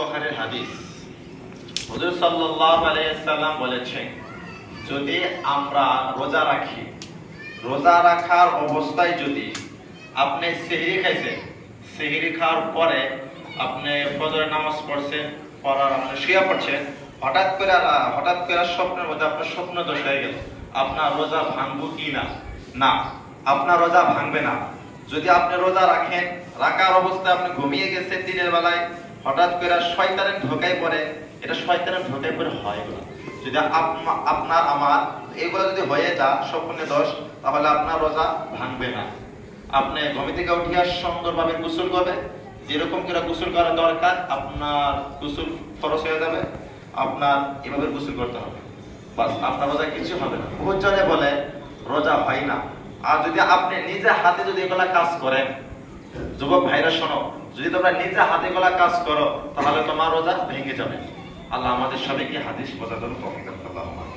বুখারীর হাদিস। হুজুর সাল্লাল্লাহু আলাইহি সাল্লাম বলেছেন, যদি আমরা রোজা রাখি, রোজা রাখার অবস্থায় যদি আপনি সেহরি খাইছেন, সেহরি খাওয়ার পরে আপনি ফজরের নামাজ পড়ছেন, পড়ার আপনি শুয়ে পড়ছেন, হঠাৎ করে স্বপ্নের মধ্যে আপনার স্বপ্ন দোষ হয়ে গেল, আপনার রোজা ভাঙবো কি না? না, আপনার রোজা ভাঙবে না। যদি আপনি রোজা রাখেন, রাখার অবস্থায় আপনি ঘুমিয়ে গেছেন দিনের বেলায়, হঠাৎ করে শয়তানের ধোঁকায় পড়ে, এটা শয়তানের ধোঁকায় পড়ে হয় না। যদি আপনার আমার এগুলো যদি হয়ে যায় স্বপ্নে দোষ, তাহলে আপনার রোজা ভাঙবে না। আপনি ঘুম থেকে উঠিয়া সুন্দরভাবে গোসল করবে, যেরকম করে গোসল করা দরকার, আপনার গোসল ফরজ হয়ে যাবে, আপনার এভাবে গোসল করতে হবে, বাস আপনার রোজা কিছু হবে না। বহুত জনে বলে রোজা হয় না। আর যদি আপনি নিজে হাতে যদি এগুলা কাজ করেন, যুবক ভাইরা শোনো, যদি তোমরা নিজে হাতে এগুলা কাজ করো, তাহলে তোমার রোজা ভেঙে যাবে। আল্লাহ আমাদের সবাইকে হাদিস বোঝার জন্য তৌফিক দান করুন।